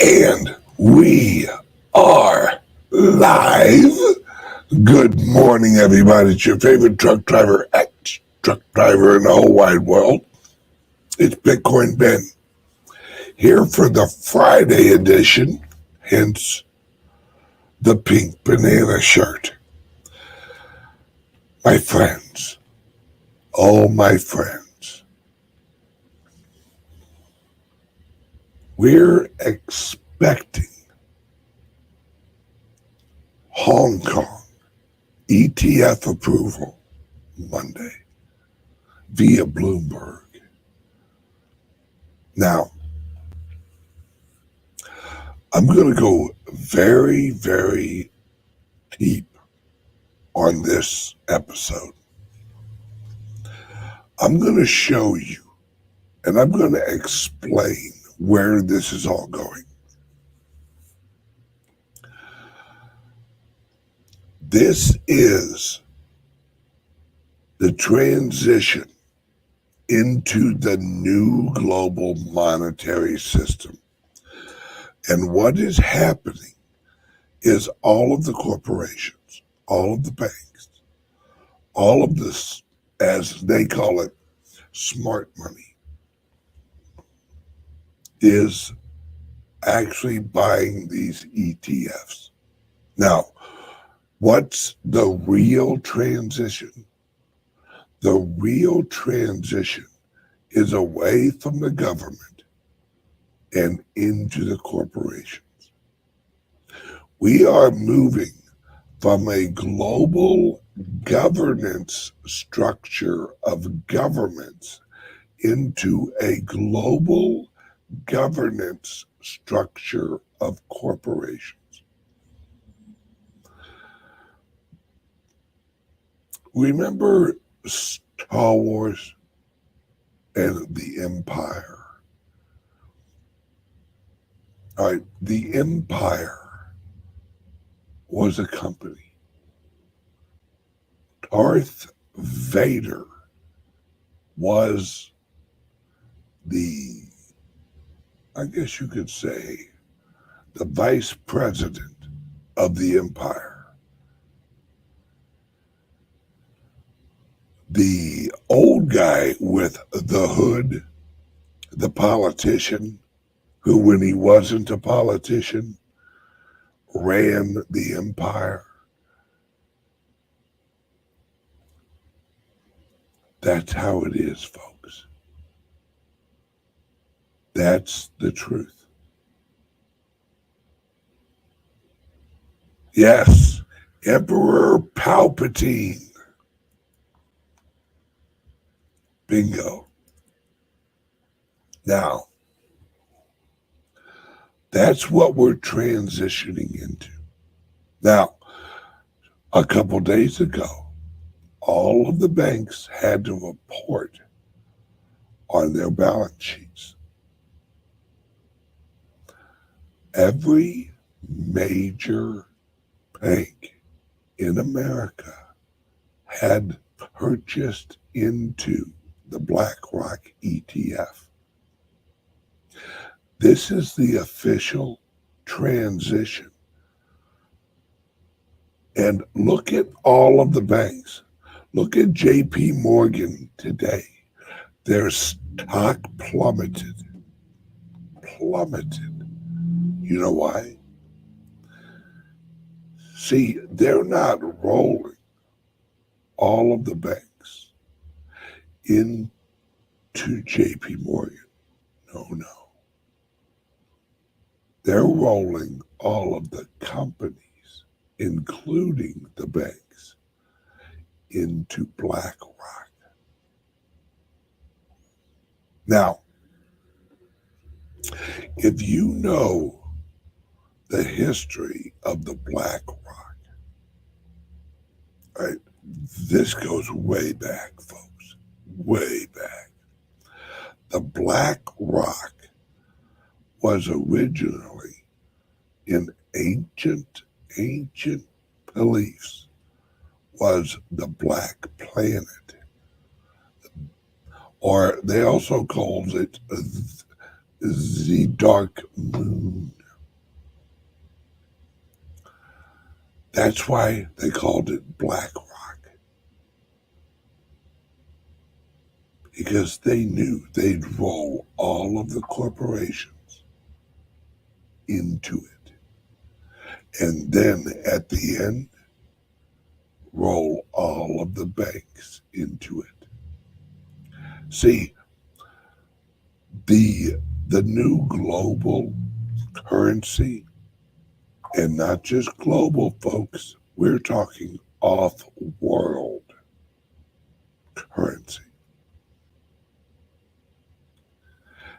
And we are live. Good morning, everybody. It's your favorite truck driver, ex-truck driver in the whole wide world. It's Bitcoin Ben, here for the Friday edition, hence the pink banana shirt. My friends, oh my friends, we're expecting Hong Kong ETF approval Monday via Bloomberg. Now, I'm going to go very, very deep on this episode. I'm going to show you, and I'm going to explain where this is all going. This is the transition into the new global monetary system. And what is happening is all of the corporations, all of the banks, all of this, as they call it, smart money, is actually buying these ETFs. Now, what's the real transition? The real transition is away from the government and into the corporations. We are moving from a global governance structure of governments into a global governance structure of corporations. Remember Star Wars and the Empire? All right, the Empire was a company. Darth Vader was the, I guess you could say, the vice president of the Empire. The old guy with the hood, the politician, who when he wasn't a politician, ran the empire. That's how it is, folks. That's the truth. Yes, Emperor Palpatine. Bingo. Now, that's what we're transitioning into. Now, a couple days ago, all of the banks had to report on their balance sheets. Every major bank in America had purchased into the BlackRock ETF. This is the official transition. And look at all of the banks. Look at JP Morgan today. Their stock plummeted. You know why? See, they're not rolling all of the banks into JP Morgan. No. They're rolling all of the companies, including the banks, into BlackRock. Now, if you know the history of the BlackRock, right, this goes way back, folks, way back. The BlackRock was originally in ancient beliefs was the Black Planet, or they also called it the Dark Moon. That's why they called it BlackRock, because they knew they'd roll all of the corporations into it, and then at the end, roll all of the banks into it. See, the new global currency, and not just global, folks, we're talking off-world currency.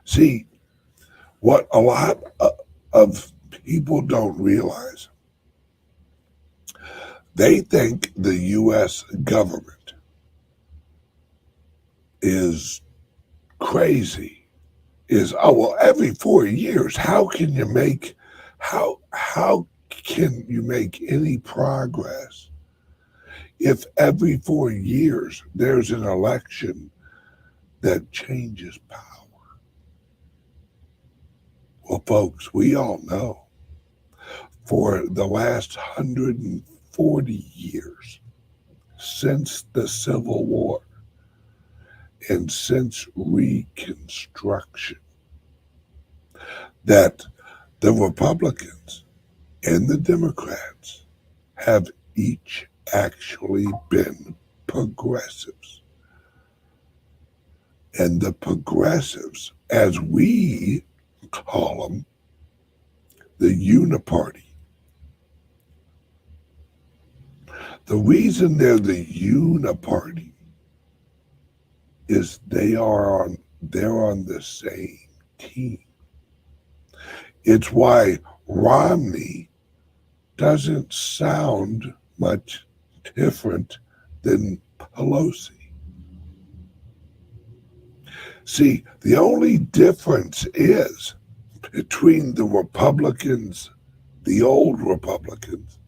See, what a lot of people don't realize, they think the U.S. government is crazy. Every 4 years, how can you make any progress if every 4 years there's an election that changes power? Well, folks, we all know for the last 140 years, since the Civil War and since Reconstruction, that the Republicans and the Democrats have each actually been progressives. And the progressives, as we call them, the uni-party. The reason they're the uni-party is they're on the same team. It's why Romney doesn't sound much different than Pelosi. See, the only difference is between the Republicans, the old Republicans,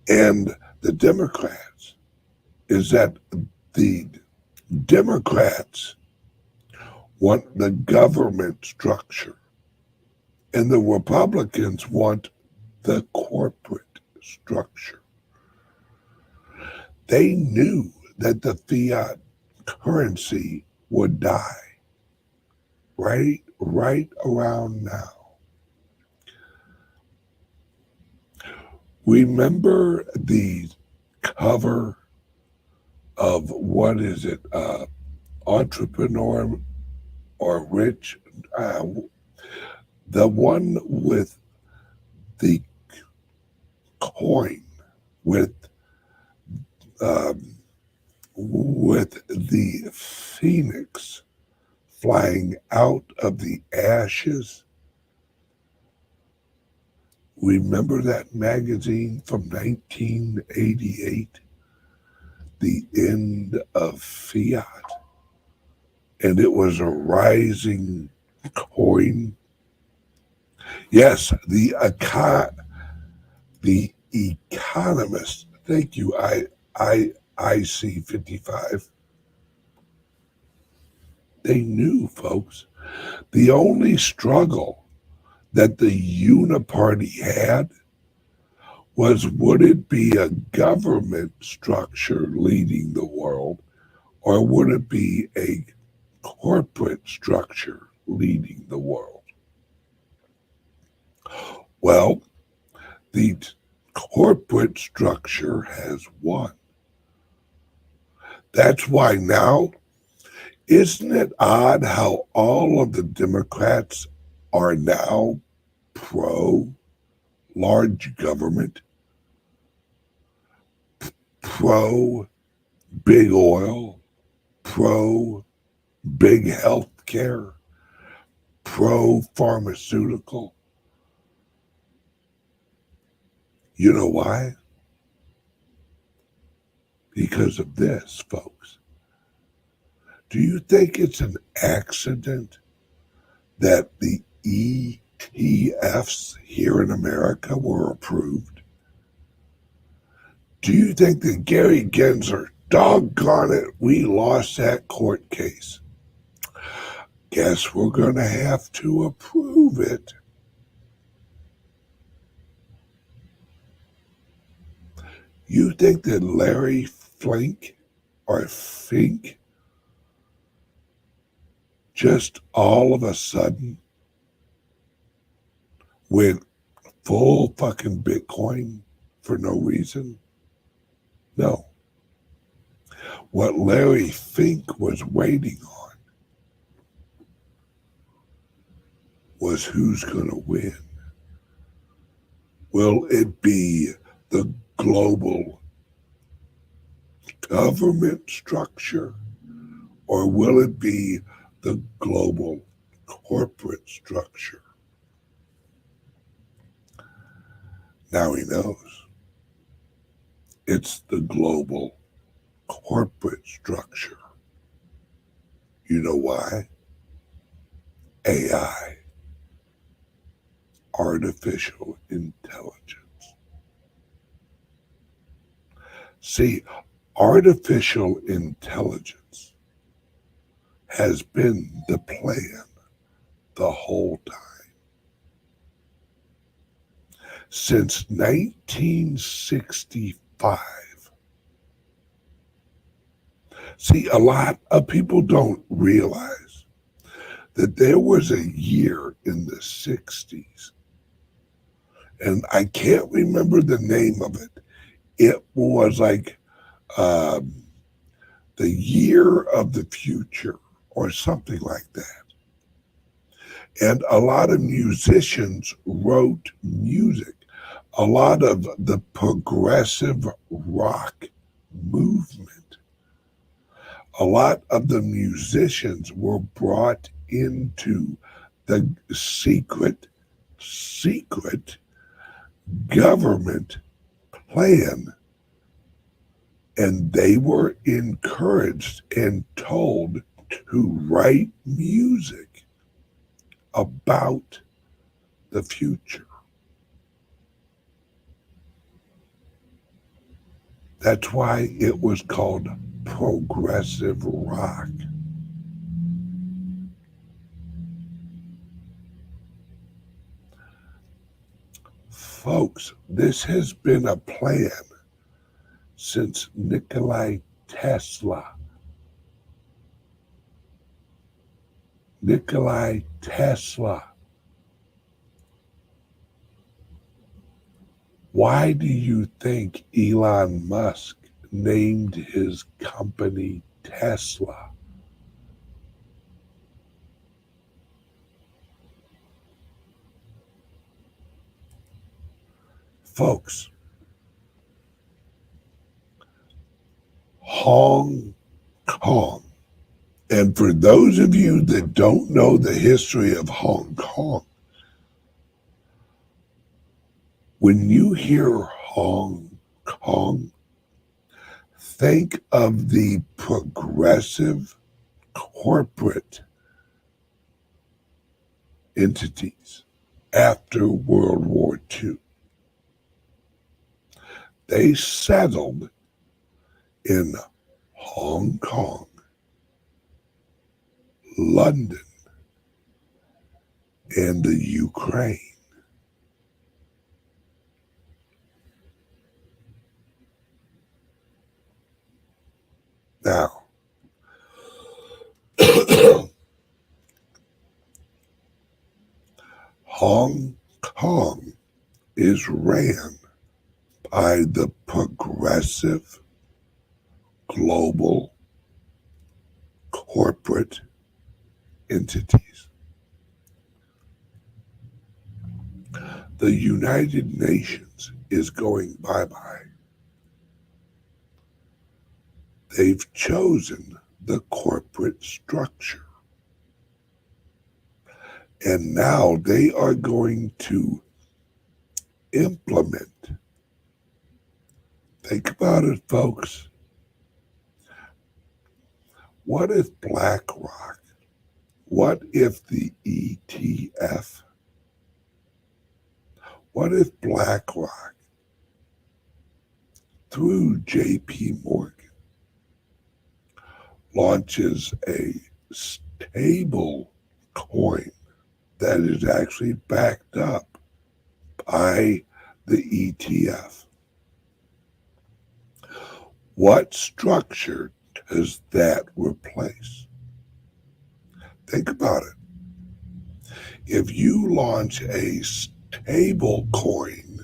and the Democrats, is that the Democrats want the government structure, and the Republicans want the corporate structure. They knew that the fiat currency would die right around now. Remember the cover of, what is it, Entrepreneur or Rich, the one with the coin with the phoenix flying out of the ashes? Remember that magazine from 1988, The End of Fiat? And it was a rising coin. Yes, the Economist. Thank you, IC 55. They knew, folks. The only struggle that the uni-party had was, would it be a government structure leading the world, or would it be a corporate structure leading the world? Well, the corporate structure has won. That's why now, isn't it odd how all of the Democrats are now pro large government, pro big oil, pro big health care, pro pharmaceutical? You know why? Because of this, folks. Do you think it's an accident that the ETFs here in America were approved? Do you think that Gary Gensler, doggone it, we lost that court case? Guess we're going to have to approve it. You think that Larry Flink or Fink just all of a sudden went full fucking Bitcoin for no reason? No. What Larry Fink was waiting on was who's going to win. Will it be the global government structure, or will it be the global corporate structure? Now he knows. It's the global corporate structure. You know why? AI, artificial intelligence. See, artificial intelligence has been the plan the whole time. Since 1965. See, a lot of people don't realize that there was a year in the 60s, and I can't remember the name of it. It was like the year of the future or something like that. And a lot of musicians wrote music. A lot of the progressive rock movement, a lot of the musicians were brought into the secret government plan, and they were encouraged and told to write music about the future. That's why it was called progressive rock. Folks, this has been a plan since Nikola Tesla. Nikola Tesla. Why do you think Elon Musk named his company Tesla? Folks, Hong Kong. And for those of you that don't know the history of Hong Kong, when you hear Hong Kong, think of the progressive corporate entities after World War II. They settled in Hong Kong, London, and the Ukraine. Now, Hong Kong is ran by the progressive global corporate entities. The United Nations is going bye-bye. They've chosen the corporate structure. And now they are going to implement. Think about it, folks. What if BlackRock? What if the ETF? What if BlackRock, through JP Morgan, launches a stable coin that is actually backed up by the ETF? What structure does that replace? Think about it. If you launch a stable coin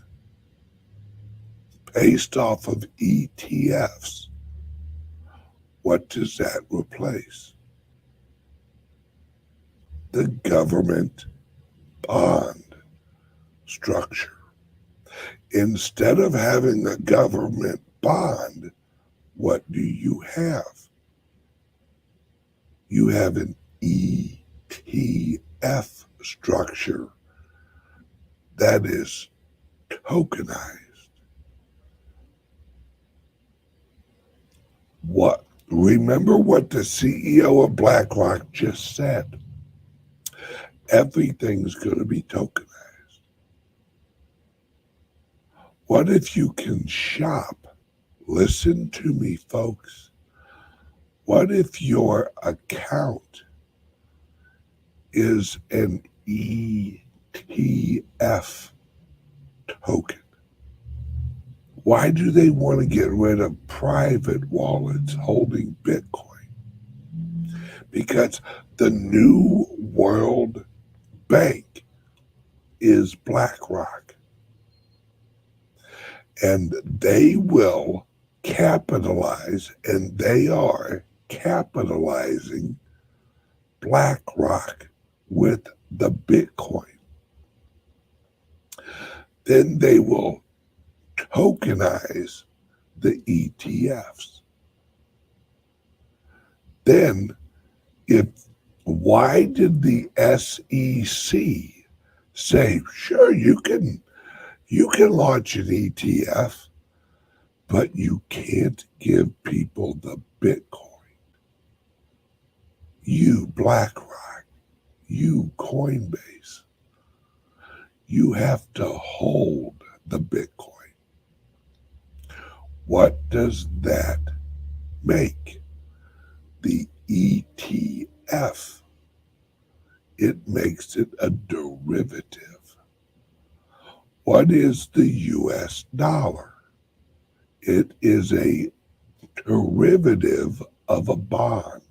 based off of ETFs, what does that replace? The government bond structure. Instead of having a government bond, what do you have? You have an ETF structure that is tokenized. What? Remember what the CEO of BlackRock just said. Everything's going to be tokenized. What if you can shop? Listen to me, folks. What if your account is an ETF token? Why do they want to get rid of private wallets holding Bitcoin? Because the new world bank is BlackRock. And they will capitalize, and they are capitalizing BlackRock with the Bitcoin. Then they will tokenize the ETFs. Then, why did the SEC say, sure, you can launch an ETF, but you can't give people the Bitcoin? You, BlackRock, you, Coinbase, you have to hold the Bitcoin. What does that make? The ETF. It makes it a derivative. What is the US dollar? It is a derivative of a bond.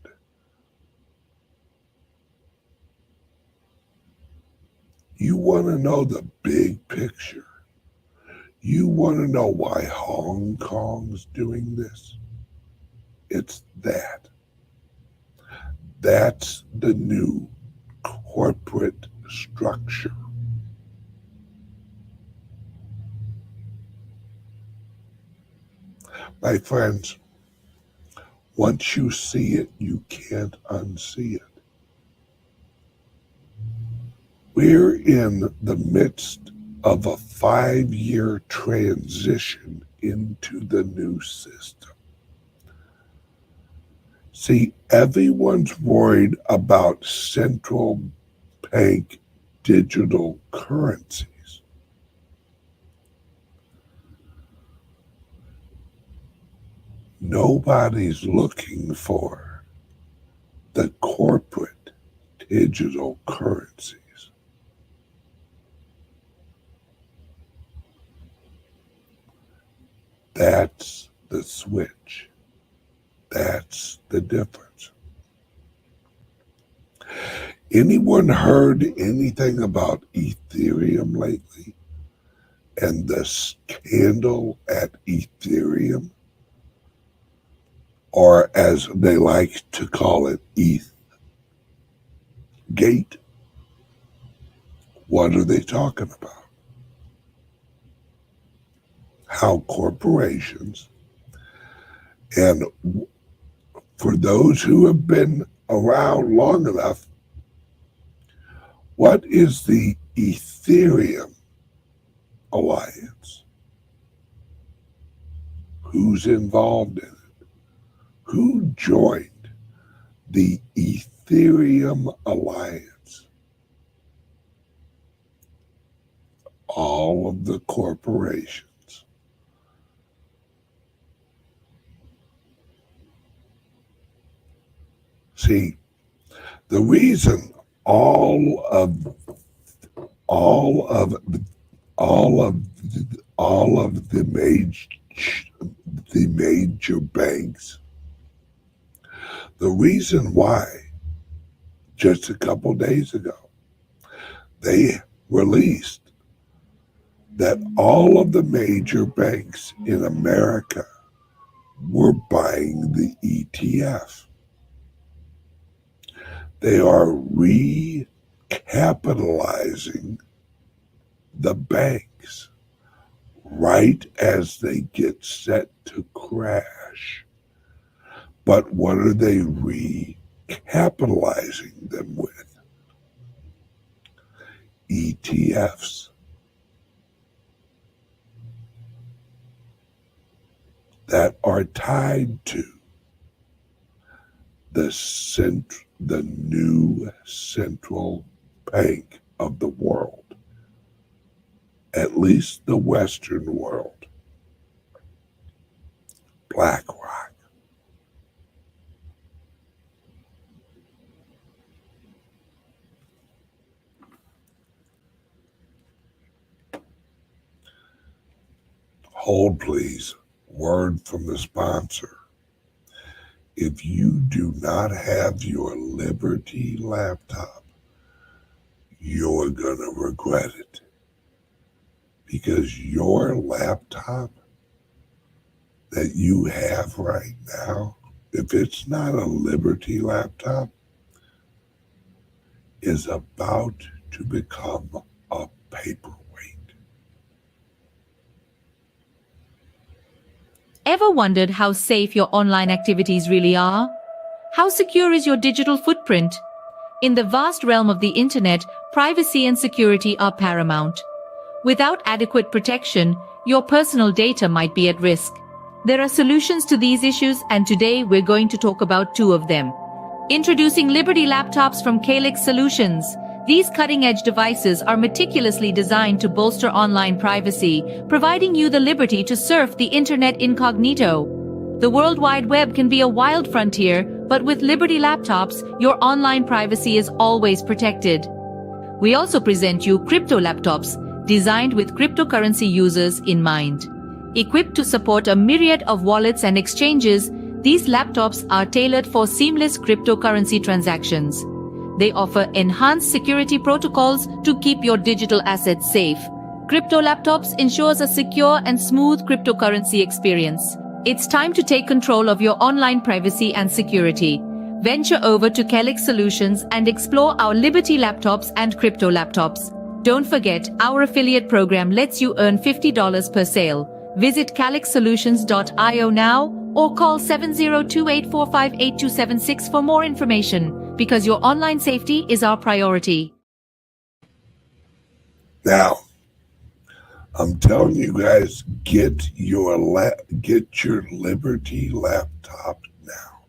You want to know the big picture. You want to know why Hong Kong's doing this? It's that. That's the new corporate structure. My friends, once you see it, you can't unsee it. We're in the midst of a 5-year transition into the new system. See, everyone's worried about central bank digital currencies. Nobody's looking for the corporate digital currencies. That's the switch. That's the difference. Anyone heard anything about Ethereum lately? And the scandal at Ethereum? Or as they like to call it, ETH Gate? What are they talking about? How corporations, and for those who have been around long enough, what is the Ethereum Alliance? Who's involved in it? Who joined the Ethereum Alliance? All of the corporations. See, the reason all of the the major banks. The reason why, just a couple days ago, they released that all of the major banks in America were buying the ETF. They are recapitalizing the banks right as they get set to crash. But what are they recapitalizing them with? ETFs. That are tied to the new central bank of the world, at least the Western world, BlackRock. Hold, please. Word from the sponsor. If you do not have your Liberty laptop, you're going to regret it. Because your laptop that you have right now, if it's not a Liberty laptop, is about to become a paperweight. Ever wondered how safe your online activities really are? How secure is your digital footprint? In the vast realm of the internet, privacy and security are paramount. Without adequate protection, your personal data might be at risk. There are solutions to these issues, and today we're going to talk about two of them. Introducing Liberty laptops from CALIX Solutions. These cutting-edge devices are meticulously designed to bolster online privacy, providing you the liberty to surf the internet incognito. The World Wide Web can be a wild frontier, but with Liberty laptops, your online privacy is always protected. We also present you crypto laptops, designed with cryptocurrency users in mind. Equipped to support a myriad of wallets and exchanges, these laptops are tailored for seamless cryptocurrency transactions. They offer enhanced security protocols to keep your digital assets safe. Crypto laptops ensures a secure and smooth cryptocurrency experience. It's time to take control of your online privacy and security. Venture over to CALIX Solutions and explore our Liberty laptops and crypto laptops. Don't forget, our affiliate program lets you earn $50 per sale. Visit calixsolutions.io now or call 7028458276 for more information, because your online safety is our priority. Now, I'm telling you guys, get your Liberty laptop now.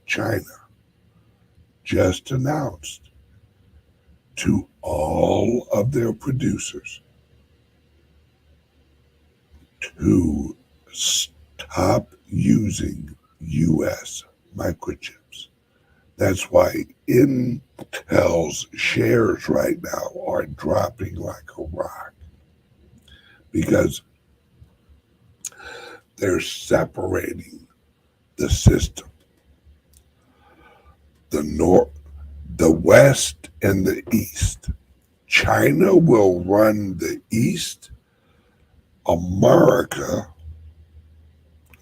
China just announced to all of their producers to stop using U.S. microchips. That's why Intel's shares right now are dropping like a rock, because they're separating the system. The West and the East. China will run the East. America,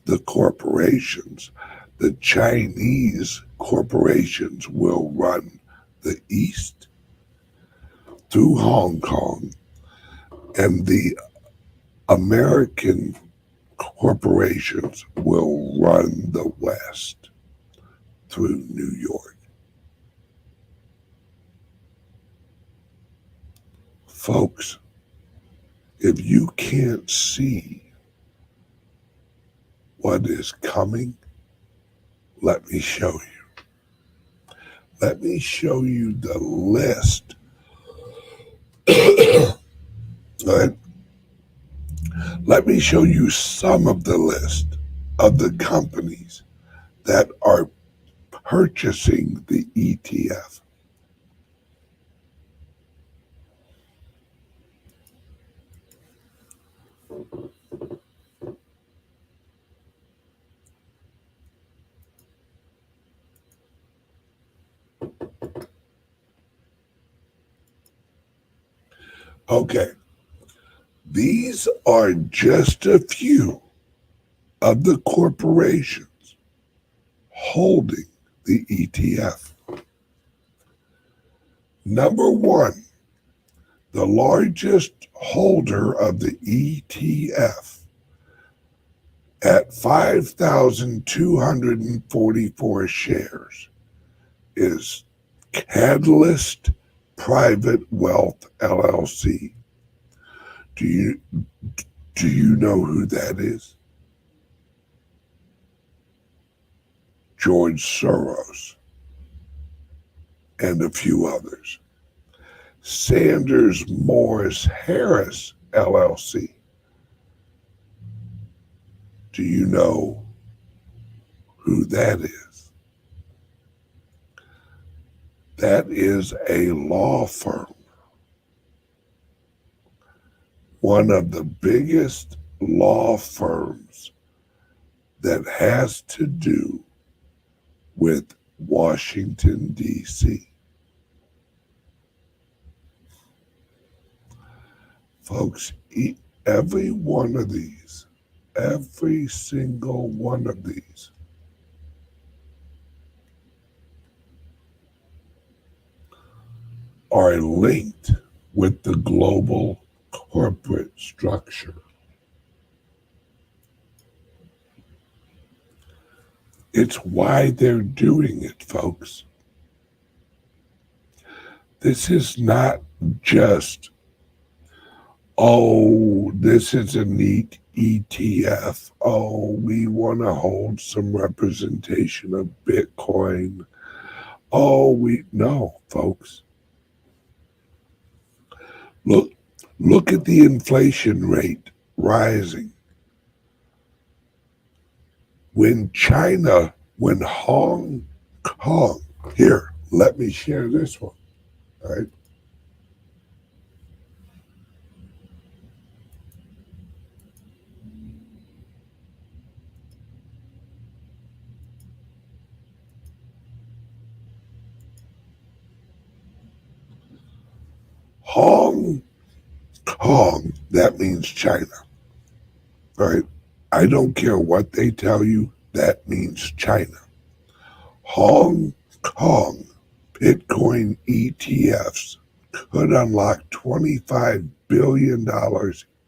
the corporations, the Chinese corporations will run the East through Hong Kong, and the American corporations will run the West through New York. Folks, if you can't see what is coming, let me show you. Let me show you the list. Let me show you some of the list of the companies that are purchasing the ETF. Okay, these are just a few of the corporations holding the ETF. Number one, the largest holder of the ETF at 5,244 shares is Catalyst Private Wealth LLC. Do you know who that is? George Soros and a few others. Sanders Morris Harris LLC. Do you know who that is? That is a law firm, one of the biggest law firms that has to do with Washington, D.C. Folks, every one of these, every single one of these are linked with the global corporate structure. It's why they're doing it, folks. This is not just, oh, this is a neat ETF. Oh, we want to hold some representation of Bitcoin. Oh, no, folks. Look at the inflation rate rising. When Hong Kong, here, let me share this one, all right? Hong Kong, that means China, all right? I don't care what they tell you, that means China. Hong Kong Bitcoin ETFs could unlock $25 billion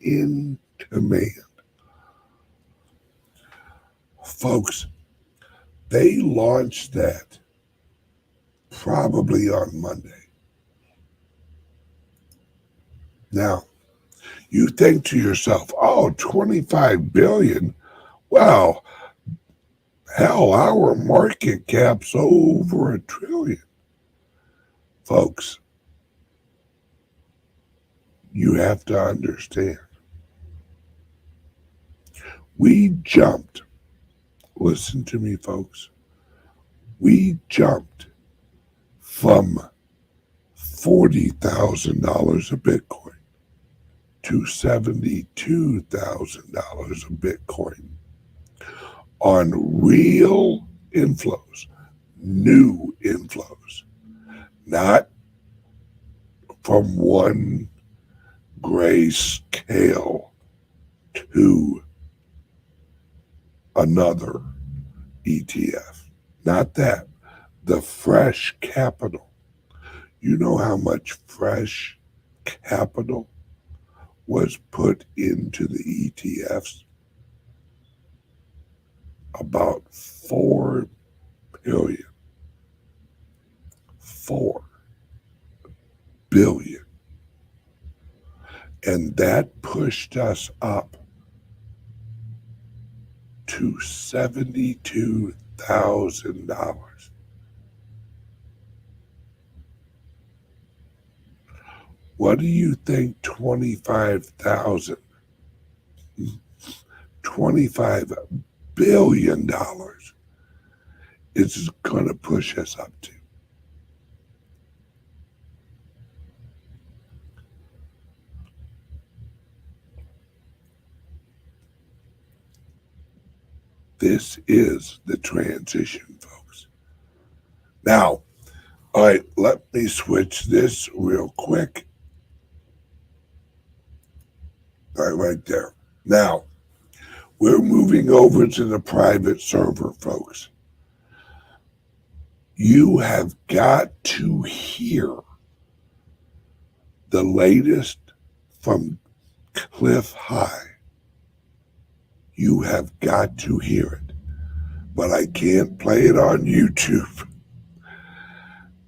in demand. Folks, they launched that probably on Monday. Now, you think to yourself, oh, 25 billion. Well, hell, our market cap's over $1 trillion. Folks, you have to understand. We jumped, listen to me, folks. We jumped from $40,000 a Bitcoin to $72,000 a Bitcoin on real inflows, new inflows, not from one grayscale to another ETF. Not that. The fresh capital. You know how much fresh capital was put into the ETFs? About 4 billion. 4 billion. And that pushed us up to $72,000. What do you think $25 billion is going to push us up to? This is the transition, folks. Now, all right, let me switch this real quick. right there. Now, we're moving over to the private server, folks. You have got to hear the latest from Cliff High. You have got to hear it, but I can't play it on YouTube.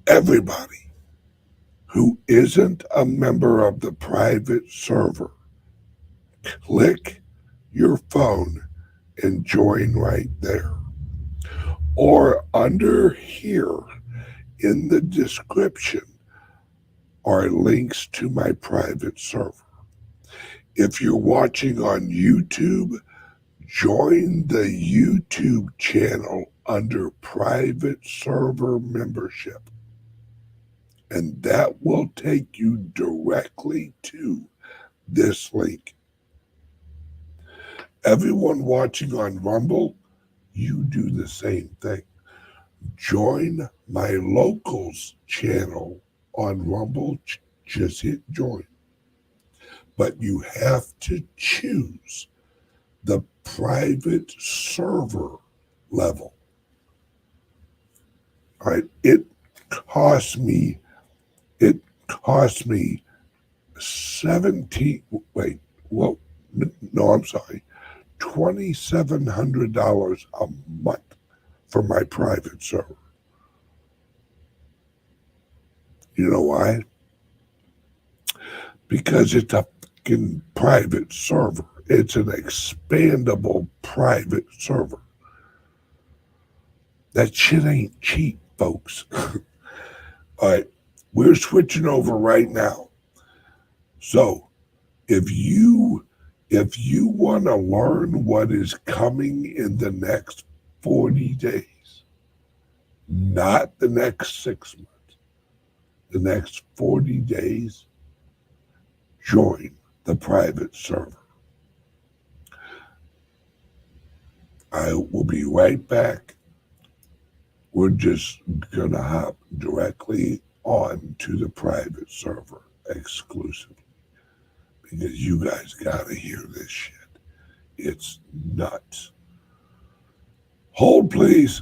Everybody who isn't a member of the private server, click your phone and join right there. Or under here in the description are links to my private server. If you're watching on YouTube, join the YouTube channel under private server membership. And that will take you directly to this link. Everyone watching on Rumble, you do the same thing. Join my locals channel on Rumble. Just hit join. But you have to choose the private server level. All right, it cost me 17, wait, well, no, I'm sorry, $2,700 a month for my private server. You know why? Because it's a fucking private server. It's an expandable private server. That shit ain't cheap, folks. All right, we're switching over right now. So if you want to learn what is coming in the next 40 days, not the next 6 months, the next 40 days, join the private server. I will be right back. We're just going to hop directly on to the private server exclusively because you guys got to hear this shit. It's nuts. Hold, please.